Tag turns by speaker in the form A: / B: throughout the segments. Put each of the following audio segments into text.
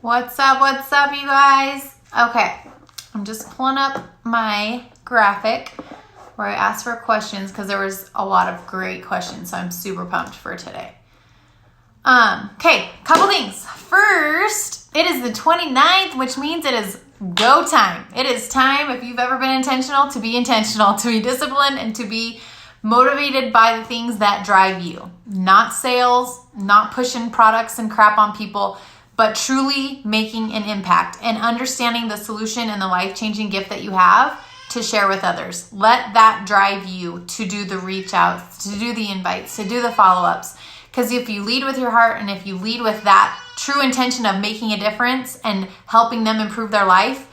A: What's up, you guys? Okay, I'm just pulling up my graphic where I asked for questions because there was a lot of great questions, so I'm super pumped for today. Okay, couple things. First, it is the 29th, which means it is go time. It is time, if you've ever been intentional, to be disciplined, and to be motivated by the things that drive you. Not sales, not pushing products and crap on people, but truly making an impact and understanding the solution and the life-changing gift that you have to share with others. Let that drive you to do the reach outs, to do the invites, to do the follow-ups. Because if you lead with your heart and if you lead with that true intention of making a difference and helping them improve their life,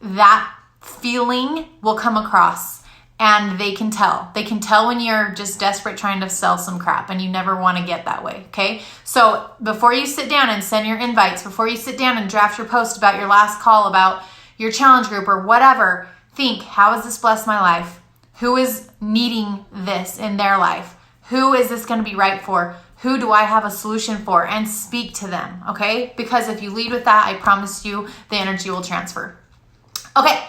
A: that feeling will come across. And they can tell. They can tell when you're just desperate trying to sell some crap and you never want to get that way, okay? So before you sit down and send your invites, before you sit down and draft your post about your last call, about your challenge group or whatever, think, how has this blessed my life? Who is needing this in their life? Who is this going to be right for? Who do I have a solution for? And speak to them, okay? Because if you lead with that, I promise you the energy will transfer. Okay.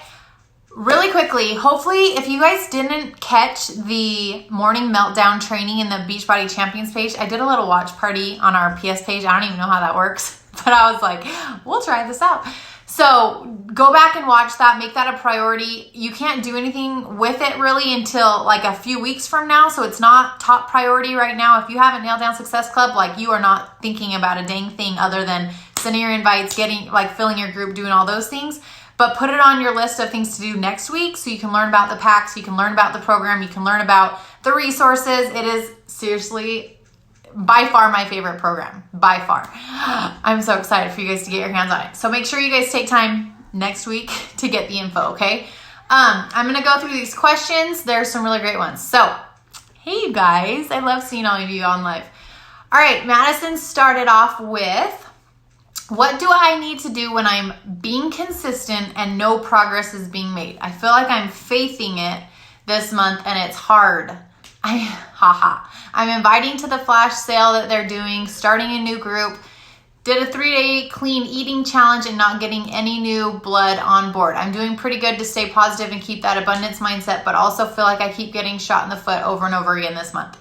A: Really quickly, hopefully, if you guys didn't catch the morning meltdown training in the Beachbody Champions page, I did a little watch party on our PS page. I don't even know how that works, but I was like, we'll try this out. So go back and watch that. Make that a priority. You can't do anything with it really until like a few weeks from now. So it's not top priority right now. If you haven't nailed down Success Club, like you are not thinking about a dang thing other than sending your invites, filling your group, doing all those things. But put it on your list of things to do next week so you can learn about the packs, you can learn about the program, you can learn about the resources. It is seriously by far my favorite program, by far. I'm so excited for you guys to get your hands on it. So make sure you guys take time next week to get the info, okay? I'm going to go through these questions. There's some really great ones. So, hey you guys, I love seeing all of you on live. All right, Madison started off with, what do I need to do when I'm being consistent and no progress is being made? I feel like I'm faithing it this month and it's hard. I'm inviting to the flash sale that they're doing, starting a new group, did a 3-day clean eating challenge and not getting any new blood on board. I'm doing pretty good to stay positive and keep that abundance mindset, but also feel like I keep getting shot in the foot over and over again this month.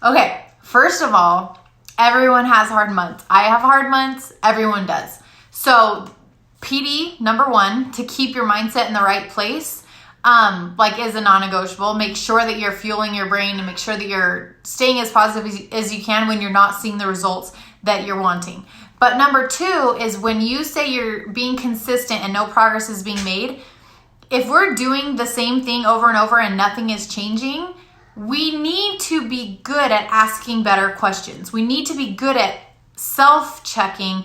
A: Okay, first of all, everyone has hard months. I have hard months. Everyone does. So PD, number one, to keep your mindset in the right place, is a non-negotiable. Make sure that you're fueling your brain and make sure that you're staying as positive as you can when you're not seeing the results that you're wanting. But number two is when you say you're being consistent and no progress is being made, if we're doing the same thing over and over and nothing is changing, we need to be good at asking better questions. We need to be good at self-checking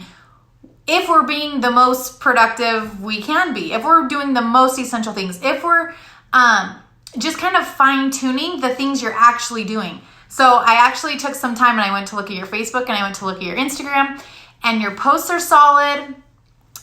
A: if we're being the most productive we can be, if we're doing the most essential things, if we're just kind of fine-tuning the things you're actually doing. So I actually took some time and I went to look at your Facebook and I went to look at your Instagram, and your posts are solid,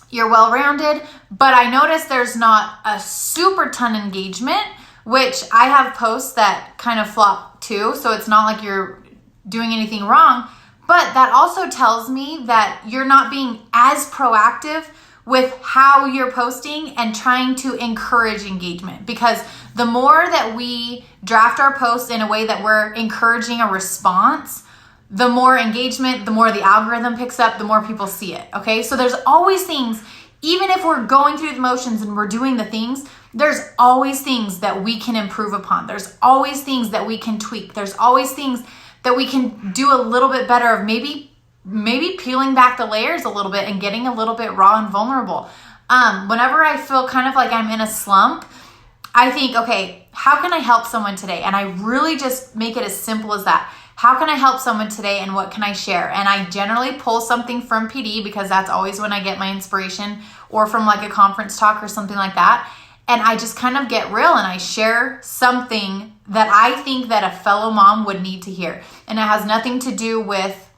A: you're well-rounded, but I noticed there's not a super ton engagement, which I have posts that kind of flop too, so it's not like you're doing anything wrong, but that also tells me that you're not being as proactive with how you're posting and trying to encourage engagement, because the more that we draft our posts in a way that we're encouraging a response, the more engagement, the more the algorithm picks up, the more people see it, okay? So there's always things, even if we're going through the motions and we're doing the things, there's always things that we can improve upon. There's always things that we can tweak. There's always things that we can do a little bit better of, maybe peeling back the layers a little bit and getting a little bit raw and vulnerable. Whenever I feel kind of like I'm in a slump, I think, okay, how can I help someone today? And I really just make it as simple as that. How can I help someone today and what can I share? And I generally pull something from PD because that's always when I get my inspiration, or from like a conference talk or something like that. And I just kind of get real and I share something that I think that a fellow mom would need to hear. And it has nothing to do with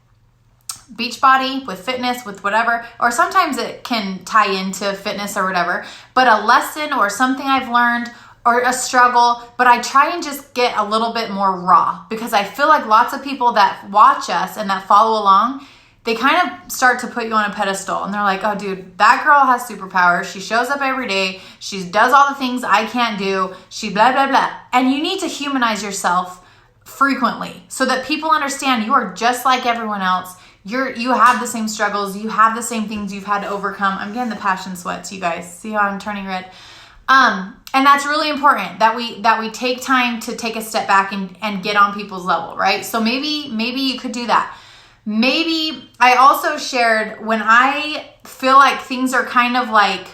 A: Beachbody, with fitness, with whatever, or sometimes it can tie into fitness or whatever, but a lesson or something I've learned or a struggle, but I try and just get a little bit more raw, because I feel like lots of people that watch us and that follow along they kind of start to put you on a pedestal, and they're like, oh dude, that girl has superpowers. She shows up every day. She does all the things I can't do. She blah, blah, blah. And you need to humanize yourself frequently so that people understand you are just like everyone else. You have the same struggles. You have the same things you've had to overcome. I'm getting the passion sweats, you guys. See how I'm turning red? And that's really important that we take time to take a step back and get on people's level, right? So maybe you could do that. Maybe I also shared when I feel like things are kind of like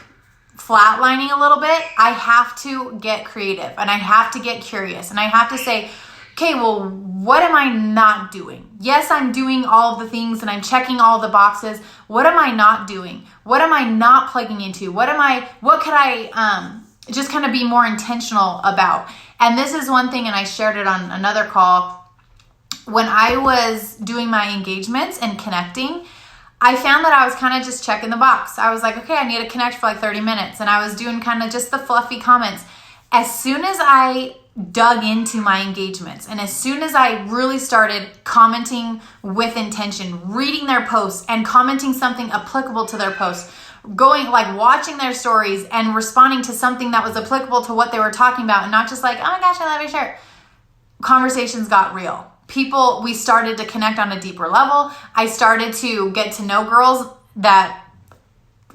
A: flatlining a little bit, I have to get creative and I have to get curious and I have to say, okay, well, what am I not doing? Yes, I'm doing all of the things and I'm checking all the boxes. What am I not doing? What am I not plugging into? What could I just kind of be more intentional about? And this is one thing, and I shared it on another call. When I was doing my engagements and connecting, I found that I was kind of just checking the box. I was like, okay, I need to connect for like 30 minutes. And I was doing kind of just the fluffy comments. As soon as I dug into my engagements and as soon as I really started commenting with intention, reading their posts and commenting something applicable to their posts, going like watching their stories and responding to something that was applicable to what they were talking about and not just like, oh my gosh, I love your shirt. Conversations got real. We started to connect on a deeper level. I started to get to know girls that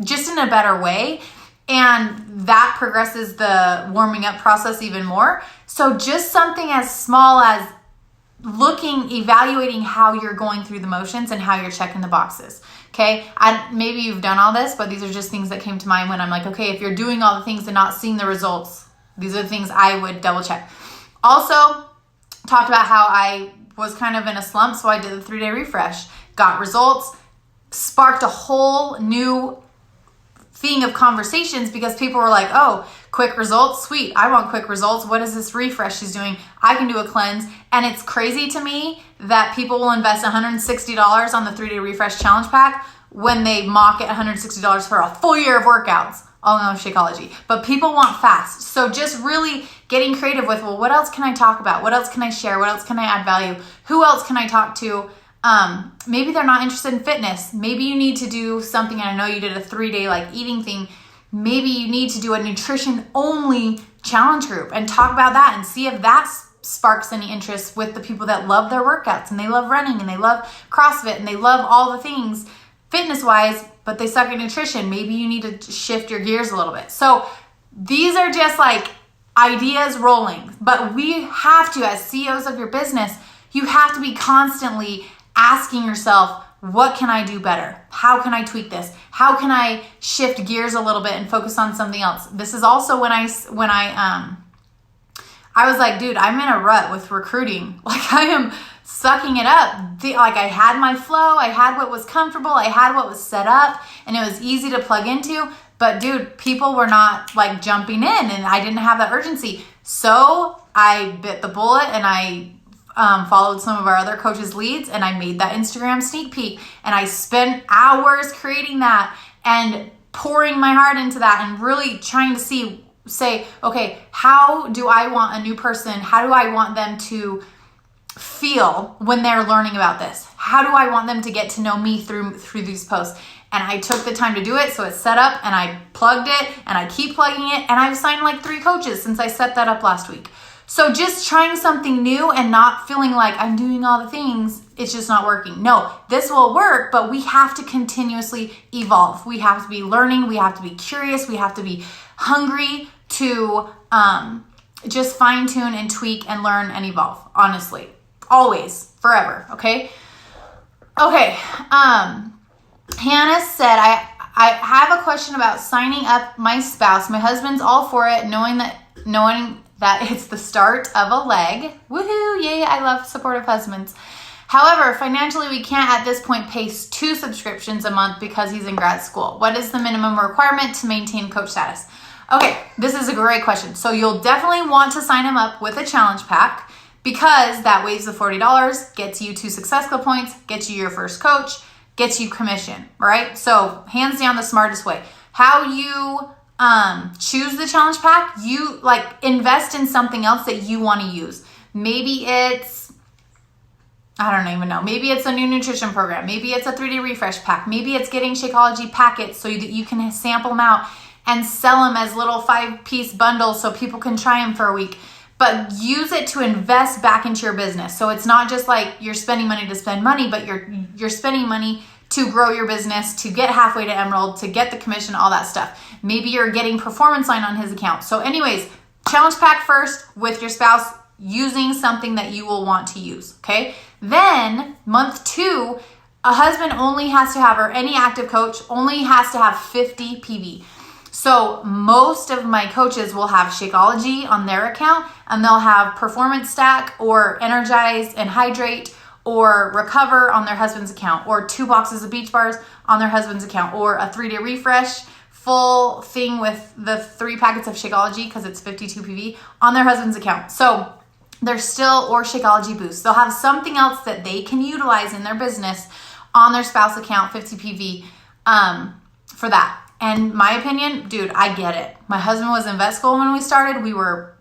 A: just in a better way. And that progresses the warming up process even more. So just something as small as evaluating how you're going through the motions and how you're checking the boxes. Okay. Maybe you've done all this, but these are just things that came to mind when I'm like, okay, if you're doing all the things and not seeing the results, these are the things I would double check. Also talked about how I was kind of in a slump. So I did the 3-day refresh, got results, sparked a whole new thing of conversations because people were like, oh, quick results, sweet. I want quick results. What is this refresh she's doing? I can do a cleanse. And it's crazy to me that people will invest $160 on the 3-day refresh challenge pack when they mock at $160 for a full year of workouts. All in Shakeology. But people want fast. So just really getting creative with, well, what else can I talk about? What else can I share? What else can I add value? Who else can I talk to? Maybe they're not interested in fitness. Maybe you need to do something. And I know you did a 3-day like eating thing. Maybe you need to do a nutrition only challenge group and talk about that and see if that sparks any interest with the people that love their workouts and they love running and they love CrossFit and they love all the things fitness wise, but they suck at nutrition. Maybe you need to shift your gears a little bit. So these are just like ideas rolling, but we have to, as CEOs of your business, you have to be constantly asking yourself, what can I do better? How can I tweak this? How can I shift gears a little bit and focus on something else? This is also when I was like, dude, I'm in a rut with recruiting. Like I am sucking it up. Like I had my flow, I had what was comfortable, I had what was set up, and it was easy to plug into. But dude, people were not like jumping in and I didn't have that urgency. So I bit the bullet and I followed some of our other coaches' leads and I made that Instagram sneak peek and I spent hours creating that and pouring my heart into that and really trying to say, okay, how do I want a new person? How do I want them to feel when they're learning about this? How do I want them to get to know me through these posts? And I took the time to do it. So it's set up and I plugged it and I keep plugging it. And I've signed like 3 coaches since I set that up last week. So just trying something new and not feeling like I'm doing all the things, it's just not working. No, this will work, but we have to continuously evolve. We have to be learning. We have to be curious. We have to be hungry to just fine tune and tweak and learn and evolve, honestly. Always, forever, okay? Okay, Hannah said, I have a question about signing up my spouse. My husband's all for it, knowing that it's the start of a leg. Woohoo, yay, I love supportive husbands. However, financially, we can't at this point pay 2 subscriptions a month because he's in grad school. What is the minimum requirement to maintain coach status? Okay, this is a great question. So you'll definitely want to sign him up with a challenge pack because that waives the $40, gets you 2 Success Club points, gets you your first coach, gets you commission, right? So hands down the smartest way. How you choose the challenge pack, you like invest in something else that you want to use. Maybe it's, I don't even know. Maybe it's a new nutrition program. Maybe it's a 3-day refresh pack. Maybe it's getting Shakeology packets so that you can sample them out and sell them as little 5-piece bundles so people can try them for a week. But use it to invest back into your business. So it's not just like you're spending money to spend money, but you're spending money to grow your business, to get halfway to Emerald, to get the commission, all that stuff. Maybe you're getting Performance Line on his account. So anyways, challenge pack first with your spouse using something that you will want to use, okay? Then month 2, a husband only has to have, or any active coach only has to have 50 PV. So most of my coaches will have Shakeology on their account, and they'll have Performance Stack or Energize and Hydrate or Recover on their husband's account, or 2 boxes of Beach Bars on their husband's account, or a 3-day refresh full thing with the 3 packets of Shakeology because it's 52 PV on their husband's account. So they're still, or Shakeology Boost. They'll have something else that they can utilize in their business on their spouse account, 50 PV, for that. And my opinion, dude, I get it. My husband was in vet school when we started. We were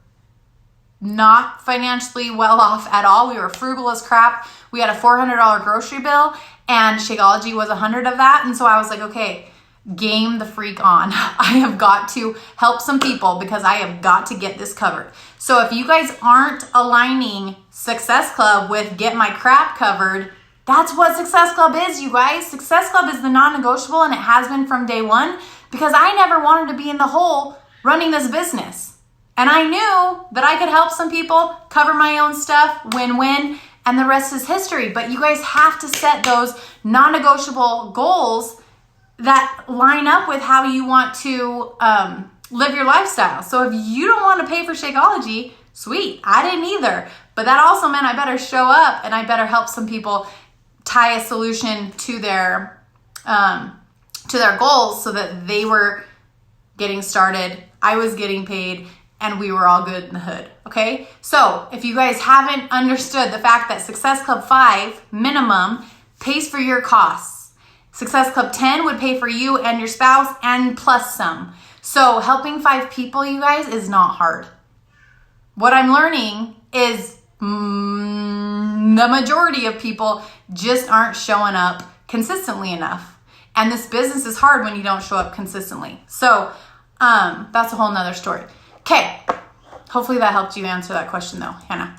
A: not financially well off at all. We were frugal as crap. We had a $400 grocery bill, and Shakeology was $100 of that. And so I was like, okay, game the freak on. I have got to help some people because I have got to get this covered. So if you guys aren't aligning Success Club with Get My Crap Covered, that's what Success Club is, you guys. Success Club is the non-negotiable, and it has been from day one because I never wanted to be in the hole running this business. And I knew that I could help some people, cover my own stuff, win-win, and the rest is history. But you guys have to set those non-negotiable goals that line up with how you want to live your lifestyle. So if you don't want to pay for Shakeology, sweet, I didn't either. But that also meant I better show up and I better help some people tie a solution to their goals so that they were getting started, I was getting paid, and we were all good in the hood, okay? So if you guys haven't understood the fact that Success Club 5 minimum pays for your costs, Success Club 10 would pay for you and your spouse and plus some. So helping 5 people, you guys, is not hard. What I'm learning is the majority of people just aren't showing up consistently enough. And this business is hard when you don't show up consistently. So that's a whole nother story. Okay, hopefully that helped you answer that question though, Hannah.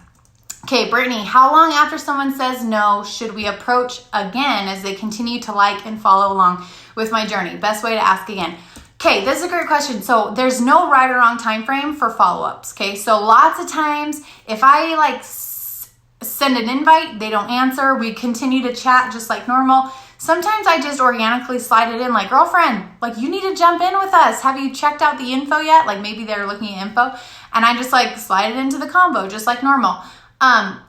A: Okay, Brittany, how long after someone says no should we approach again as they continue to like and follow along with my journey? Best way to ask again. Okay, this is a great question. So there's no right or wrong time frame for follow-ups, okay? So lots of times if I send an invite, they don't answer, we continue to chat just like normal. Sometimes I just organically slide it in like, girlfriend, you need to jump in with us. Have you checked out the info yet? Maybe they're looking at info and I just slide it into the combo just like normal.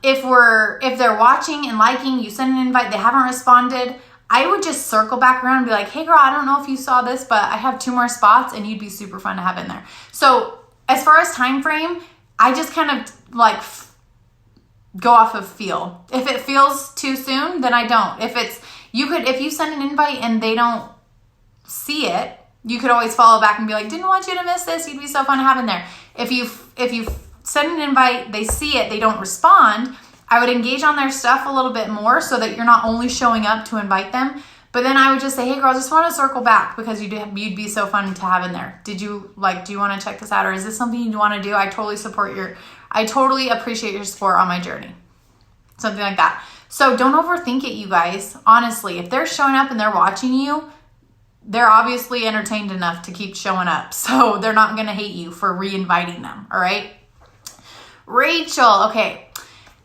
A: If they're watching and liking, you send an invite, they haven't responded, I would just circle back around and be like, hey girl, I don't know if you saw this, but I have 2 more spots and you'd be super fun to have in there. So as far as time frame, I just kind of go off of feel. If it feels too soon, then I don't. If you send an invite and they don't see it, you could always follow back and be like, didn't want you to miss this. You'd be so fun to have in there. If you send an invite, they see it, they don't respond, I would engage on their stuff a little bit more so that you're not only showing up to invite them, but then I would just say, hey girl, just want to circle back because you'd be so fun to have in there. Do you want to check this out? Or is this something you want to do? I totally appreciate your support on my journey. Something like that. So don't overthink it, you guys. Honestly, if they're showing up and they're watching you, they're obviously entertained enough to keep showing up. So they're not going to hate you for re-inviting them. All right. Rachel. Okay.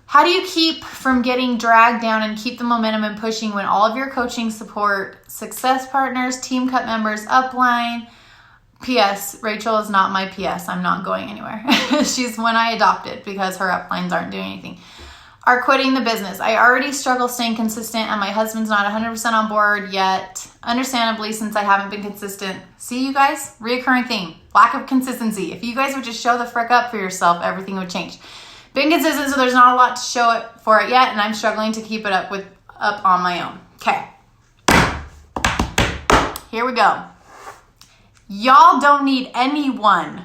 A: How do you keep from getting dragged down and keep the momentum and pushing when all of your coaching support, success partners, team cut members, upline, P.S. Rachel is not my P.S. I'm not going anywhere. She's one I adopted because her uplines aren't doing anything. Are quitting the business. I already struggle staying consistent and my husband's not 100% on board yet. Understandably, since I haven't been consistent. See you guys? Reoccurring theme. Lack of consistency. If you guys would just show the frick up for yourself, everything would change. Been consistent, so there's not a lot to show it for it yet, and I'm struggling to keep it up on my own. Okay. Here we go. Y'all don't need anyone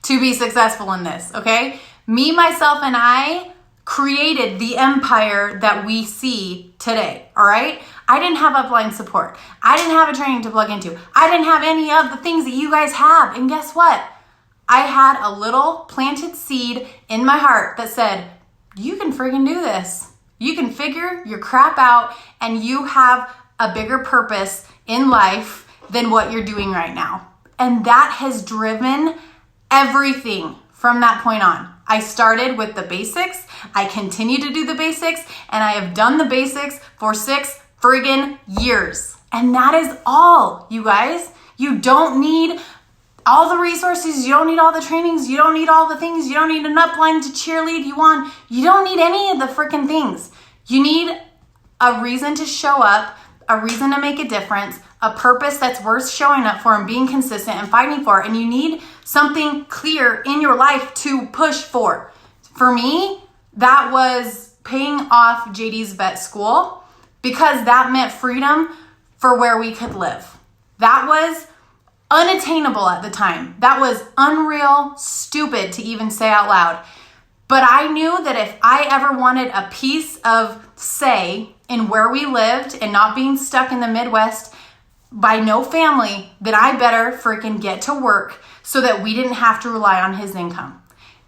A: to be successful in this, okay? Me, myself, and I created the empire that we see today, all right? I didn't have upline support. I didn't have a training to plug into. I didn't have any of the things that you guys have. And guess what? I had a little planted seed in my heart that said, you can freaking do this. You can figure your crap out, and you have a bigger purpose in life than what you're doing right now. And that has driven everything from that point on. I started with the basics. I continue to do the basics, and I have done the basics for 6 friggin' years. And that is all, you guys. You don't need all the resources. You don't need all the trainings. You don't need all the things. You don't need an upline to cheerlead you on. You don't need any of the freaking things. You need a reason to show up, a reason to make a difference, a purpose that's worth showing up for and being consistent and fighting for. And you need something clear in your life to push for. For me, that was paying off JD's vet school, because that meant freedom for where we could live. That was unattainable at the time. That was unreal, stupid to even say out loud. But I knew that if I ever wanted a piece of say in where we lived and not being stuck in the Midwest by no family, that I better freaking get to work so that we didn't have to rely on his income.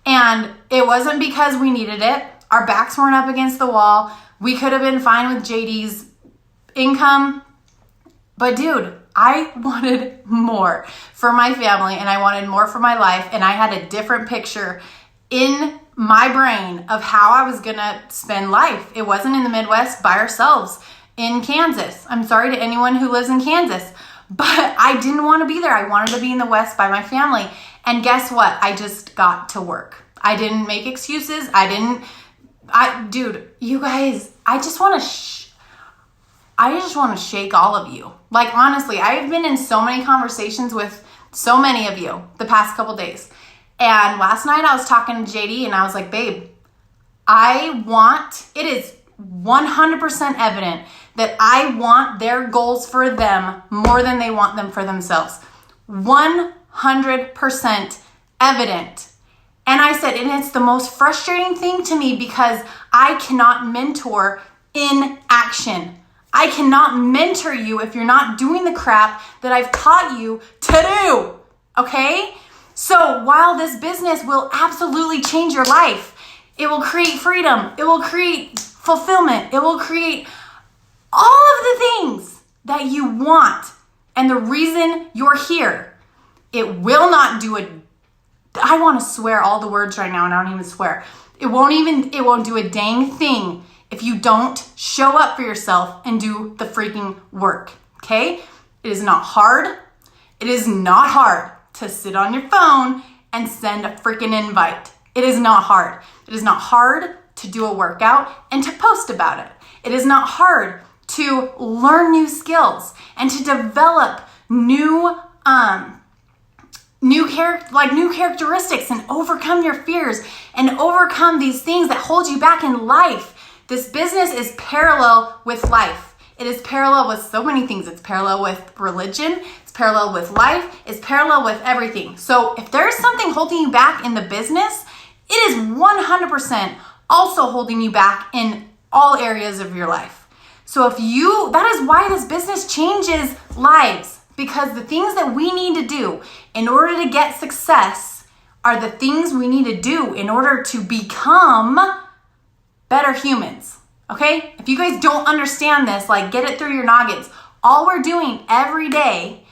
A: And it wasn't because we needed it. Our backs weren't up against the wall. We could have been fine with JD's income. But dude, I wanted more for my family, and I wanted more for my life. And I had a different picture in my brain of how I was going to spend life. It wasn't in the Midwest by ourselves in Kansas. I'm sorry to anyone who lives in Kansas, but I didn't want to be there. I wanted to be in the West by my family. And guess what? I just got to work. I didn't make excuses. Dude, you guys, I just want to shake all of you. Like, honestly, I've been in so many conversations with so many of you the past couple days. And last night I was talking to JD and I was like, babe, it is 100% evident that I want their goals for them more than they want them for themselves. 100% evident. And I said, and it's the most frustrating thing to me because I cannot mentor in action. I cannot mentor you if you're not doing the crap that I've taught you to do, okay? So while this business will absolutely change your life, it will create freedom, it will create fulfillment, it will create all of the things that you want and the reason you're here. It will not do I want to swear all the words right now and I don't even swear. It won't do a dang thing if you don't show up for yourself and do the freaking work, okay? It is not hard. It is not hard to sit on your phone and send a freaking invite. It is not hard. It is not hard to do a workout and to post about it. It is not hard to learn new skills and to develop new characteristics and overcome your fears and overcome these things that hold you back in life. This business is parallel with life. It is parallel with so many things. It's parallel with religion. It's parallel with life. It's parallel with everything. So if there's something holding you back in the business, it is 100% also holding you back in all areas of your life. So that is why this business changes lives, because the things that we need to do in order to get success are the things we need to do in order to become better humans. Okay? If you guys don't understand this, get it through your noggins. All we're doing every day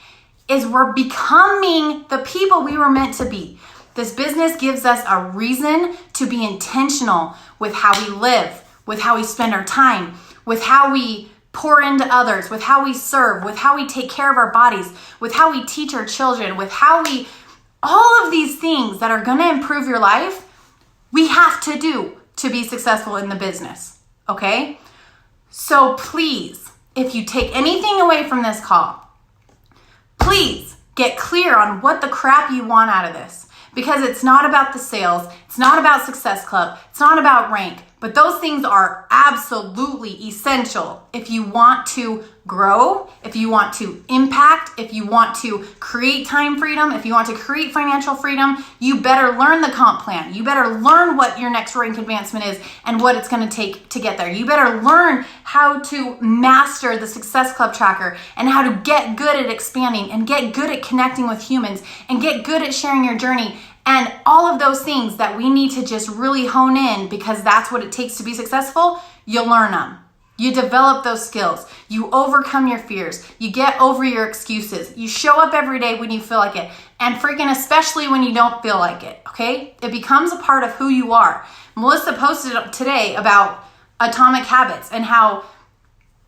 A: is we're becoming the people we were meant to be. This business gives us a reason to be intentional with how we live, with how we spend our time, with how we pour into others, with how we serve, with how we take care of our bodies, with how we teach our children, with all of these things that are going to improve your life, we have to do to be successful in the business, okay? So please, if you take anything away from this call, please get clear on what the crap you want out of this, because it's not about the sales, it's not about Success Club, it's not about rank, but those things are absolutely essential if you want to grow, if you want to impact, if you want to create time freedom, if you want to create financial freedom, you better learn the comp plan. You better learn what your next rank advancement is and what it's going to take to get there. You better learn how to master the Success Club tracker and how to get good at expanding and get good at connecting with humans and get good at sharing your journey. And all of those things that we need to just really hone in, because that's what it takes to be successful. You learn them. You develop those skills. You overcome your fears. You get over your excuses. You show up every day when you feel like it. And freaking especially when you don't feel like it, okay? It becomes a part of who you are. Melissa posted today about atomic habits and how,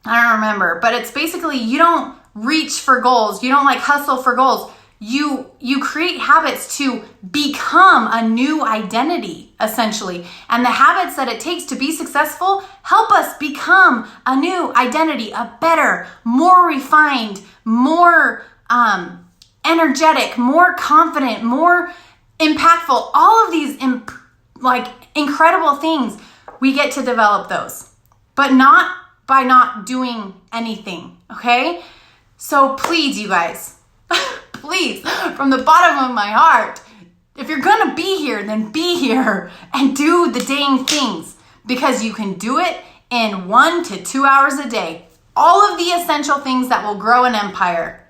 A: I don't remember, but it's basically you don't reach for goals. You don't like hustle for goals. You create habits to become a new identity, essentially. And the habits that it takes to be successful help us become a new identity, a better, more refined, more energetic, more confident, more impactful. All of these incredible things, we get to develop those, but not by not doing anything, okay? So please, you guys, please, from the bottom of my heart, if you're gonna be here, then be here and do the dang things, because you can do it in 1 to 2 hours a day. All of the essential things that will grow an empire,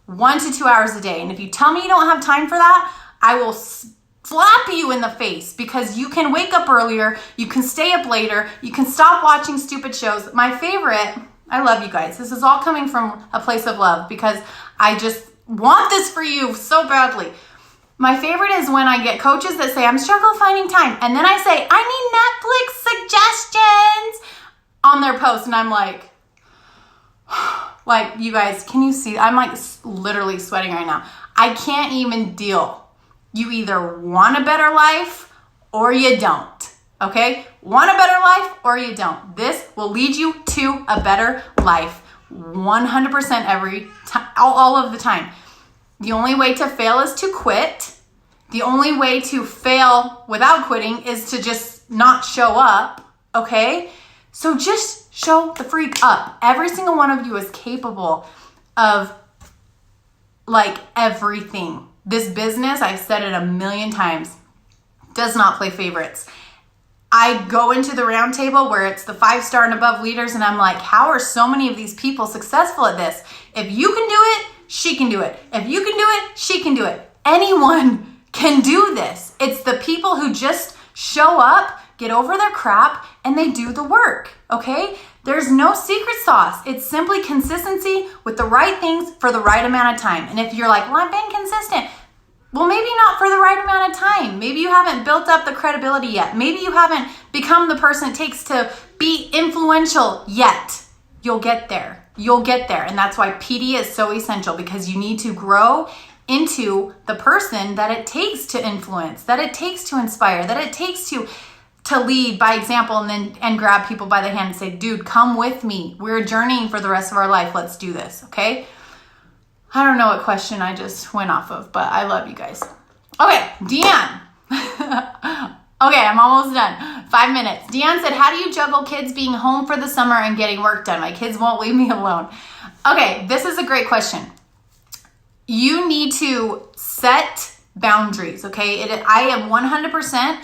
A: 1 to 2 hours a day. And if you tell me you don't have time for that, I will slap you in the face, because you can wake up earlier, you can stay up later, you can stop watching stupid shows. My favorite, I love you guys. This is all coming from a place of love, because I just want this for you so badly. My favorite is when I get coaches that say, I'm struggling finding time. And then I say, I need Netflix suggestions on their post. And I'm like, you guys, can you see? I'm like literally sweating right now. I can't even deal. You either want a better life or you don't. Okay? Want a better life or you don't. This will lead you to a better life 100% every time, all of the time. The only way to fail is to quit. The only way to fail without quitting is to just not show up, okay? So just show the freak up. Every single one of you is capable of everything. This business, I've said it a million times, does not play favorites. I go into the round table where it's the 5-star and above leaders, and I'm like, how are so many of these people successful at this? If you can do it, she can do it. If you can do it, she can do it. Anyone can do this. It's the people who just show up, get over their crap, and they do the work, okay? There's no secret sauce. It's simply consistency with the right things for the right amount of time. And if you're like, well, I'm being consistent. Well, maybe not for the right amount of time. Maybe you haven't built up the credibility yet. Maybe you haven't become the person it takes to be influential yet. You'll get there. You'll get there. And that's why PD is so essential, because you need to grow into the person that it takes to influence, that it takes to inspire, that it takes to lead by example, and grab people by the hand and say, dude, come with me. We're journeying for the rest of our life. Let's do this. Okay. I don't know what question I just went off of, but I love you guys. Okay, Deanne. Okay, I'm almost done. 5 minutes. Deanne said, how do you juggle kids being home for the summer and getting work done? My kids won't leave me alone. Okay, this is a great question. You need to set boundaries, okay? I am 100%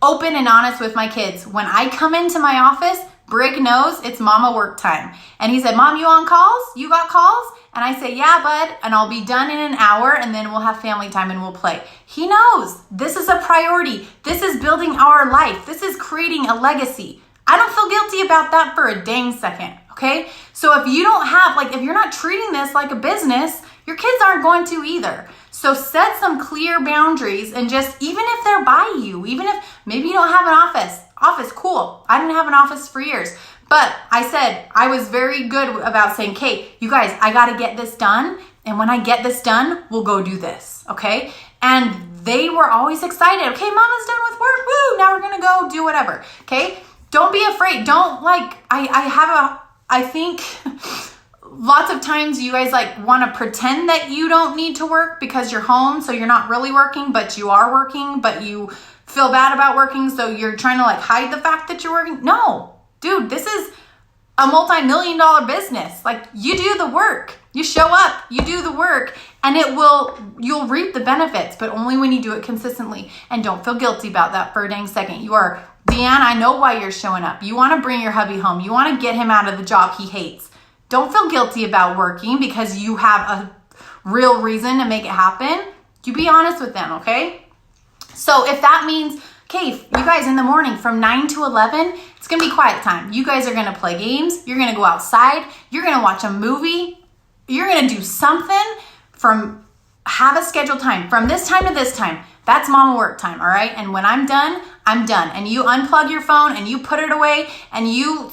A: open and honest with my kids. When I come into my office, Brig knows it's mama work time. And he said, Mom, you on calls? You got calls? And I say, yeah, bud, and I'll be done in an hour, and then we'll have family time and we'll play. He knows this is a priority. This is building our life. This is creating a legacy. I don't feel guilty about that for a dang second, okay? So if you don't have, if you're not treating this like a business, your kids aren't going to either. So set some clear boundaries, and just, even if they're by you, even if maybe you don't have an office, cool. I didn't have an office for years. But I said, I was very good about saying, Kate, you guys, I got to get this done. And when I get this done, we'll go do this. Okay. And they were always excited. Okay, mama's done with work. Woo. Now we're going to go do whatever. Okay. Don't be afraid. Don't I think lots of times you guys want to pretend that you don't need to work because you're home. So you're not really working, but you are working, but you feel bad about working. So you're trying to hide the fact that you're working. No. Dude, this is a multi-million-dollar business. Like, you do the work. You show up, you do the work, and you'll reap the benefits, but only when you do it consistently. And don't feel guilty about that for a dang second. Deanne, I know why you're showing up. You want to bring your hubby home. You want to get him out of the job he hates. Don't feel guilty about working because you have a real reason to make it happen. You be honest with them, okay? So if that means, okay, you guys in the morning from 9 to 11, it's going to be quiet time. You guys are going to play games. You're going to go outside. You're going to watch a movie. You're going to do something have a scheduled time. From this time to this time, that's mama work time, all right? And when I'm done, I'm done. And you unplug your phone and you put it away and you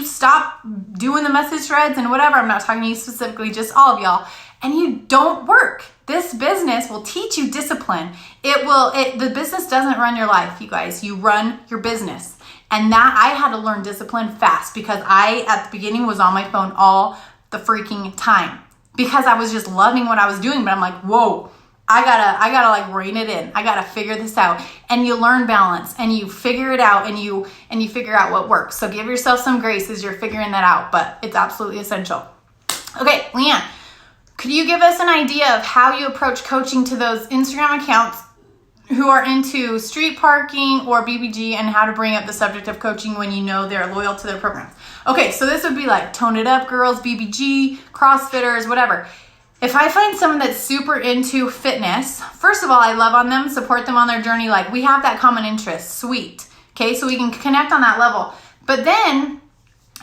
A: stop doing the message threads and whatever. I'm not talking to you specifically, just all of y'all. And you don't work. This business will teach you discipline. The business doesn't run your life, you guys. You run your business. And that I had to learn discipline fast because I, at the beginning, was on my phone all the freaking time because I was just loving what I was doing. But I'm like, whoa, I gotta like rein it in. I gotta figure this out. And you learn balance and you figure it out and you figure out what works. So give yourself some grace as you're figuring that out, but it's absolutely essential. Okay, Leanne, could you give us an idea of how you approach coaching to those Instagram accounts who are into street parking or BBG and how to bring up the subject of coaching when you know they're loyal to their programs? Okay, so this would be like Tone It Up Girls, BBG, CrossFitters, whatever. If I find someone that's super into fitness, first of all, I love on them, support them on their journey. Like, we have that common interest, sweet. Okay, so we can connect on that level. But then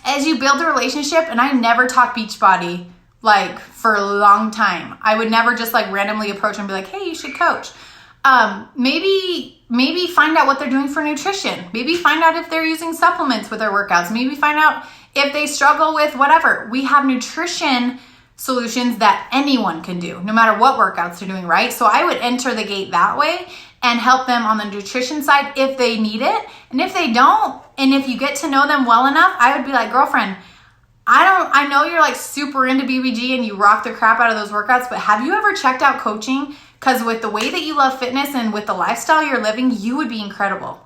A: as you build a relationship, and I never talk Beachbody like for a long time. I would never just like randomly approach and be like, hey, you should coach. Maybe find out what they're doing for nutrition. Maybe find out if they're using supplements with their workouts. Maybe find out if they struggle with whatever. We have nutrition solutions that anyone can do, no matter what workouts they're doing, right? So I would enter the gate that way and help them on the nutrition side if they need it. And if they don't, and if you get to know them well enough, I would be like, girlfriend, I know you're like super into BBG and you rock the crap out of those workouts, but have you ever checked out coaching? Because with the way that you love fitness and with the lifestyle you're living, you would be incredible.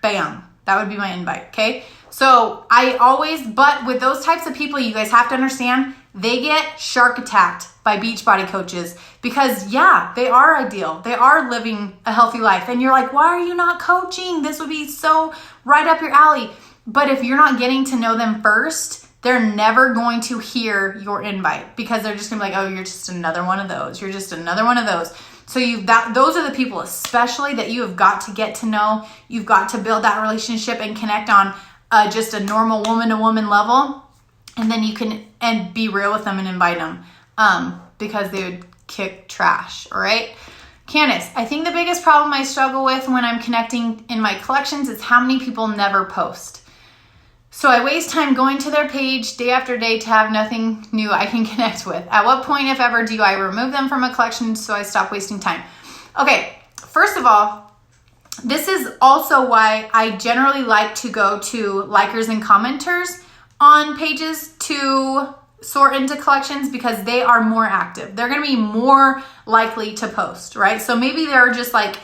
A: Bam. That would be my invite, okay? So but with those types of people, you guys have to understand, they get shark attacked by Beachbody coaches because, yeah, they are ideal. They are living a healthy life. And you're like, why are you not coaching? This would be so right up your alley. But if you're not getting to know them first, they're never going to hear your invite because they're just gonna be like, oh, you're just another one of those. You're just another one of those. So those are the people especially that you have got to get to know. You've got to build that relationship and connect on just a normal woman-to-woman level. And then you can and be real with them and invite them because they would kick trash, all right? Candace, I think the biggest problem I struggle with when I'm connecting in my collections is how many people never post. So I waste time going to their page day after day to have nothing new I can connect with. At what point, if ever, do I remove them from a collection so I stop wasting time? Okay, first of all, this is also why I generally like to go to likers and commenters on pages to sort into collections because they are more active. They're going to be more likely to post, right? So maybe they're just like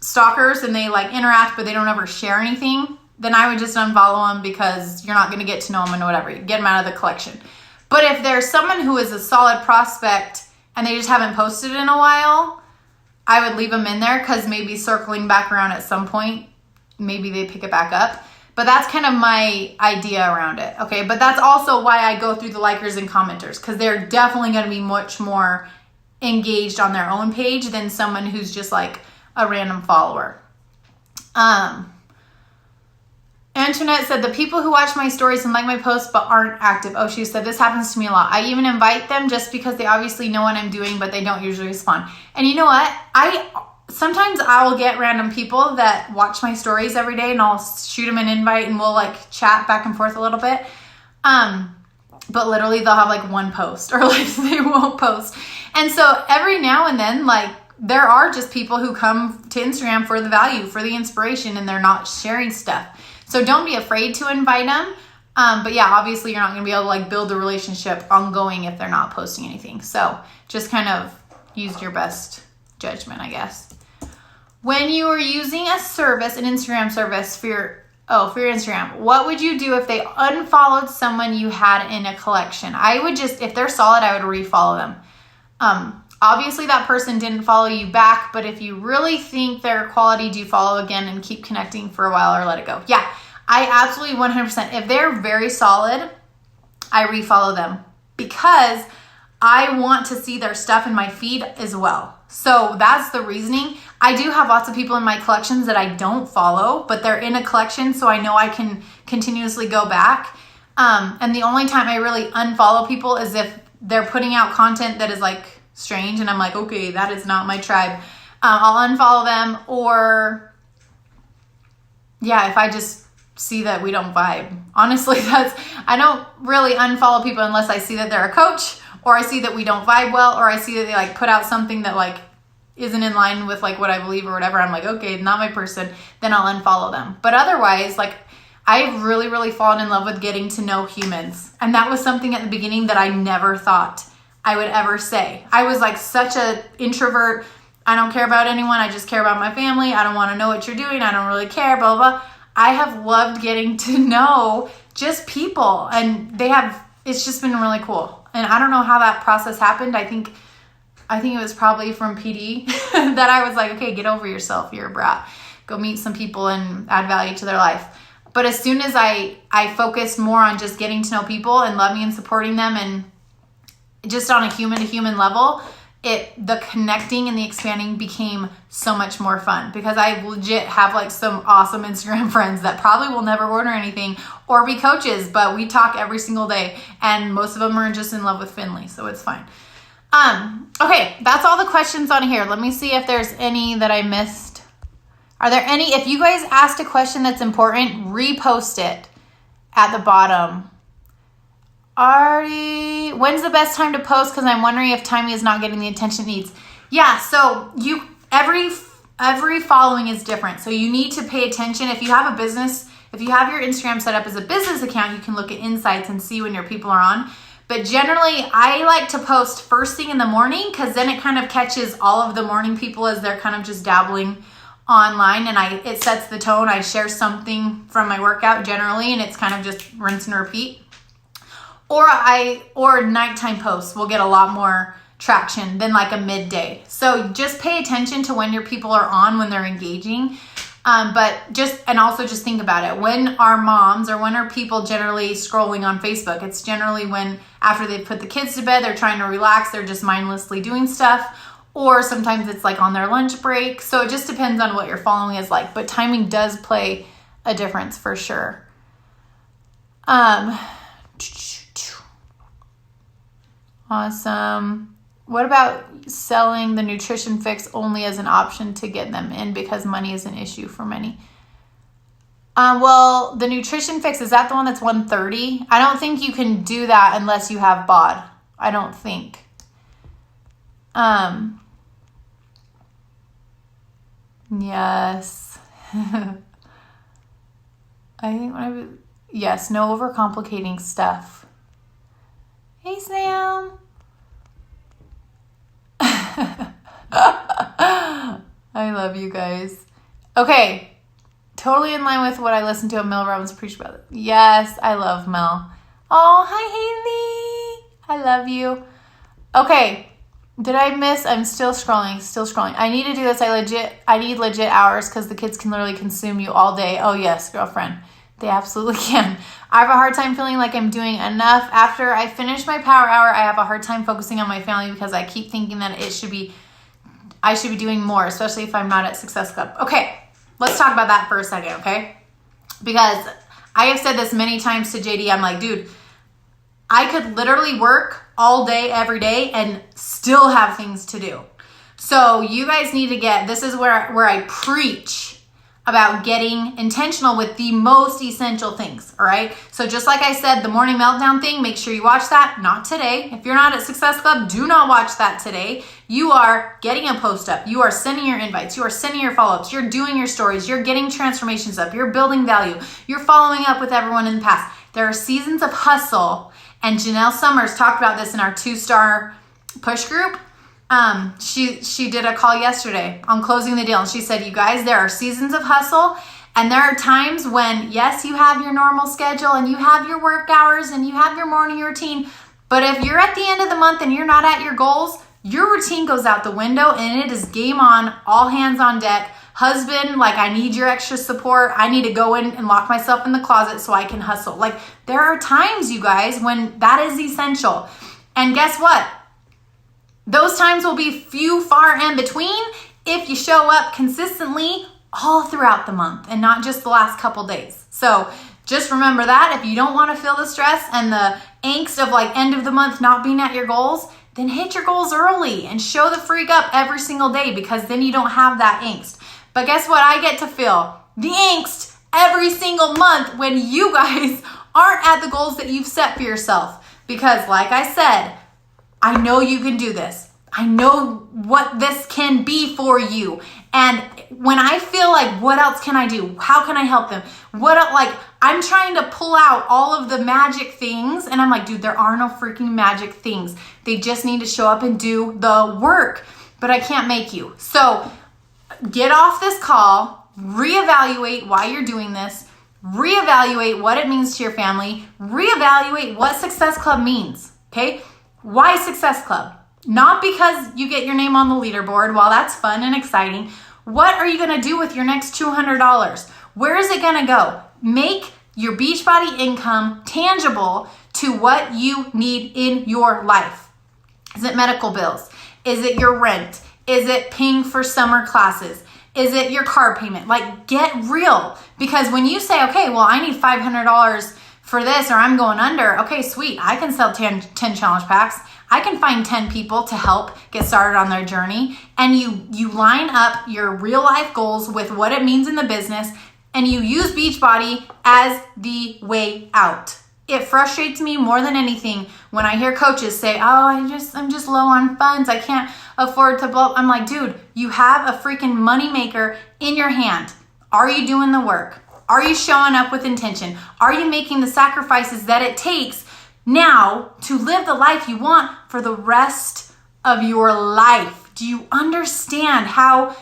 A: stalkers and they like interact, but they don't ever share anything. Then I would just unfollow them because you're not going to get to know them and whatever. You get them out of the collection. But if there's someone who is a solid prospect and they just haven't posted in a while, I would leave them in there because maybe circling back around at some point, maybe they pick it back up. But that's kind of my idea around it, okay? But that's also why I go through the likers and commenters because they're definitely going to be much more engaged on their own page than someone who's just like a random follower. Antoinette said, the people who watch my stories and like my posts but aren't active. Oh, she said, this happens to me a lot. I even invite them just because they obviously know what I'm doing, but they don't usually respond. And you know what? Sometimes I will get random people that watch my stories every day and I'll shoot them an invite and we'll like chat back and forth a little bit. But literally they'll have like one post or like they won't post. And so every now and then, like there are just people who come to Instagram for the value, for the inspiration, and they're not sharing stuff. So don't be afraid to invite them. But yeah, obviously you're not going to be able to like build a relationship ongoing if they're not posting anything. So just kind of use your best judgment, I guess. When you are using a service, an Instagram service for your Oh, for your Instagram. What would you do if they unfollowed someone you had in a collection? I would just, if they're solid, I would refollow them. Obviously that person didn't follow you back, but if you really think they're quality, do follow again and keep connecting for a while or let it go. Yeah, I absolutely 100%. If they're very solid, I refollow them because I want to see their stuff in my feed as well. So that's the reasoning. I do have lots of people in my collections that I don't follow, but they're in a collection, so I know I can continuously go back. And the only time I really unfollow people is if they're putting out content that is like strange and I'm like, okay, that is not my tribe. I'll unfollow them, or yeah, if I just see that we don't vibe. Honestly, I don't really unfollow people unless I see that they're a coach, or I see that we don't vibe well, or I see that they like put out something that like isn't in line with like what I believe or whatever. I'm like, okay, not my person. Then I'll unfollow them. But otherwise, like I've really, really fallen in love with getting to know humans. And that was something at the beginning that I never thought I would ever say. I was like such an introvert. I don't care about anyone. I just care about my family. I don't want to know what you're doing. I don't really care, blah, blah, blah. I have loved getting to know just people, and it's just been really cool. And I don't know how that process happened. I think it was probably from PD that I was like, okay, get over yourself. You're a brat. Go meet some people and add value to their life. But as soon as I focused more on just getting to know people and loving and supporting them, and just on a human to human level, the connecting and the expanding became so much more fun, because I legit have like some awesome Instagram friends that probably will never order anything or be coaches, but we talk every single day, and most of them are just in love with Finley, so it's fine. Okay, that's all the questions on here. Let me see if there's any that I missed. Are there any? If you guys asked a question that's important, repost it at the bottom. Artie, when's the best time to post? Because I'm wondering if timing is not getting the attention it needs. Yeah, so every following is different. So you need to pay attention. If you have a business, if you have your Instagram set up as a business account, you can look at insights and see when your people are on. But generally, I like to post first thing in the morning, because then it kind of catches all of the morning people as they're kind of just dabbling online, and it sets the tone. I share something from my workout generally, and it's kind of just rinse and repeat. Or nighttime posts will get a lot more traction than like a midday. So just pay attention to when your people are on, when they're engaging. And also just think about it. When are moms, or when are people generally scrolling on Facebook? It's generally when, after they put the kids to bed, they're trying to relax, they're just mindlessly doing stuff. Or sometimes it's like on their lunch break. So it just depends on what your following is like. But timing does play a difference for sure. Awesome. What about selling the nutrition fix only as an option to get them in because money is an issue for many? Well, the nutrition fix, is that the one that's $130? I don't think you can do that unless you have BOD. I don't think. Yes. Yes, no overcomplicating stuff. Hey, Sam. I love you guys. Okay. Totally in line with what I listened to Mel Robbins preach about. Yes, I love Mel. Oh, hi, Haley. I love you. Okay. Did I miss? I'm still scrolling. I need to do this. I need legit hours, because the kids can literally consume you all day. Oh, yes, girlfriend. They absolutely can. I have a hard time feeling like I'm doing enough. After I finish my power hour, I have a hard time focusing on my family, because I keep thinking that I should be doing more, especially if I'm not at Success Club. Okay, let's talk about that for a second, okay? Because I have said this many times to JD. I'm like, dude, I could literally work all day, every day, and still have things to do. So you guys need to this is where I preach about getting intentional with the most essential things, all right? So just like I said, the morning meltdown thing, make sure you watch that. Not today. If you're not at Success Club, do not watch that today. You are getting a post up. You are sending your invites. You are sending your follow-ups. You're doing your stories. You're getting transformations up. You're building value. You're following up with everyone in the past. There are seasons of hustle, and Janelle Summers talked about this in our 2-star push group. She did a call yesterday on closing the deal, and she said, you guys, there are seasons of hustle, And there are times when, yes, you have your normal schedule and you have your work hours and you have your morning routine, but if you're at the end of the month and you're not at your goals, your routine goes out the window and it is game on, all hands on deck. Husband, like, I need your extra support. I need to go in and lock myself in the closet so I can hustle. Like, there are times, you guys, when that is essential. And guess what? Those times will be few, far in between if you show up consistently all throughout the month and not just the last couple days. So just remember that if you don't want to feel the stress and the angst of like end of the month not being at your goals, then hit your goals early and show the freak up every single day, because then you don't have that angst. But guess what? I get to feel the angst every single month when you guys aren't at the goals that you've set for yourself. Because like I said, I know you can do this. I know what this can be for you. And when I feel like, what else can I do? How can I help them? I'm trying to pull out all of the magic things. And I'm like, dude, there are no freaking magic things. They just need to show up and do the work. But I can't make you. So get off this call, reevaluate why you're doing this, reevaluate what it means to your family, reevaluate what Success Club means, okay? Why Success Club? Not because you get your name on the leaderboard. While that's fun and exciting, what are you gonna do with your next $200? Where is it gonna go? Make your Beachbody income tangible to what you need in your life. Is it medical bills? Is it your rent? Is it paying for summer classes? Is it your car payment? Like, get real. Because when you say, okay, well, I need $500 for this, or I'm going under, okay, sweet. I can sell 10 challenge packs. I can find 10 people to help get started on their journey. And you line up your real life goals with what it means in the business, and you use Beachbody as the way out. It frustrates me more than anything when I hear coaches say, oh, I'm just low on funds. I can't afford to blow. I'm like, dude, you have a freaking moneymaker in your hand. Are you doing the work? Are you showing up with intention? Are you making the sacrifices that it takes now to live the life you want for the rest of your life? Do you understand how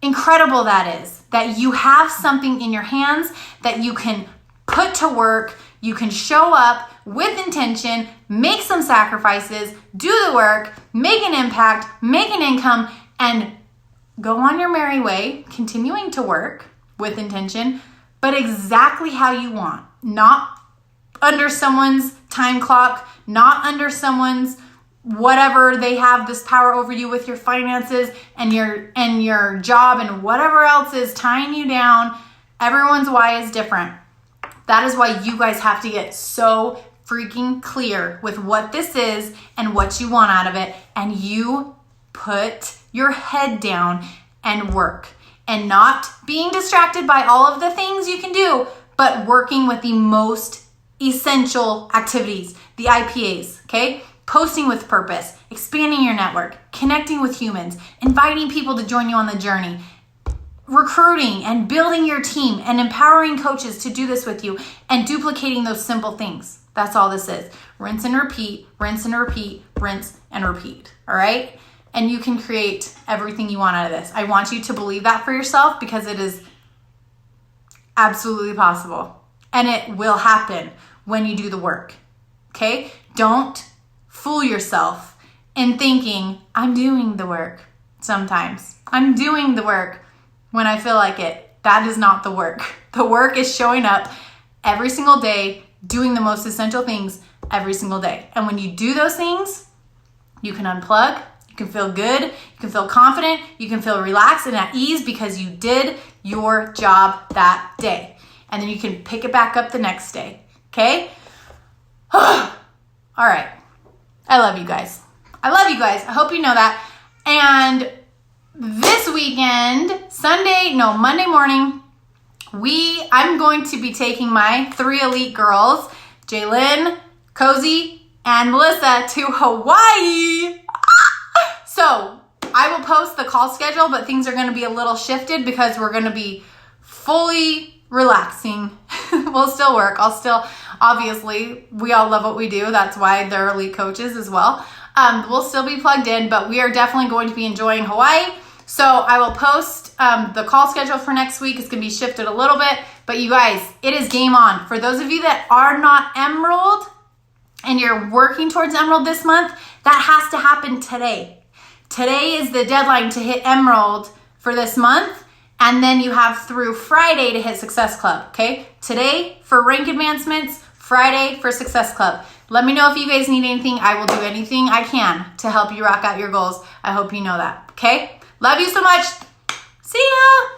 A: incredible that is? That you have something in your hands that you can put to work. You can show up with intention, make some sacrifices, do the work, make an impact, make an income, and go on your merry way, continuing to work with intention, but exactly how you want. Not under someone's time clock, not under someone's whatever they have this power over you with your finances and your job and whatever else is tying you down. Everyone's why is different. That is why you guys have to get so freaking clear with what this is and what you want out of it. And you put your head down and work, and not being distracted by all of the things you can do, but working with the most essential activities, the IPAs, okay? Posting with purpose, expanding your network, connecting with humans, inviting people to join you on the journey, recruiting and building your team and empowering coaches to do this with you, and duplicating those simple things. That's all this is. Rinse and repeat, rinse and repeat, rinse and repeat. All right? And you can create everything you want out of this. I want you to believe that for yourself, because it is absolutely possible. And it will happen when you do the work. Okay? Don't fool yourself in thinking, I'm doing the work sometimes. I'm doing the work when I feel like it. That is not the work. The work is showing up every single day, doing the most essential things every single day. And when you do those things, you can unplug, you can feel good, you can feel confident, you can feel relaxed and at ease because you did your job that day. And then you can pick it back up the next day. Okay? All right. I love you guys. I love you guys. I hope you know that. And this weekend, Monday morning, I'm going to be taking my 3 elite girls, Jaylin, Cozy, and Melissa, to Hawaii. So I will post the call schedule, but things are going to be a little shifted because we're going to be fully relaxing. We'll still work. Obviously, we all love what we do. That's why they're elite coaches as well. We'll still be plugged in, but we are definitely going to be enjoying Hawaii. So I will post the call schedule for next week is going to be shifted a little bit, but you guys, it is game on. For those of you that are not Emerald and you're working towards Emerald this month, that has to happen today. Today is the deadline to hit Emerald for this month, and then you have through Friday to hit Success Club, okay? Today for rank advancements, Friday for Success Club. Let me know if you guys need anything. I will do anything I can to help you rock out your goals. I hope you know that, okay? Love you so much. See ya!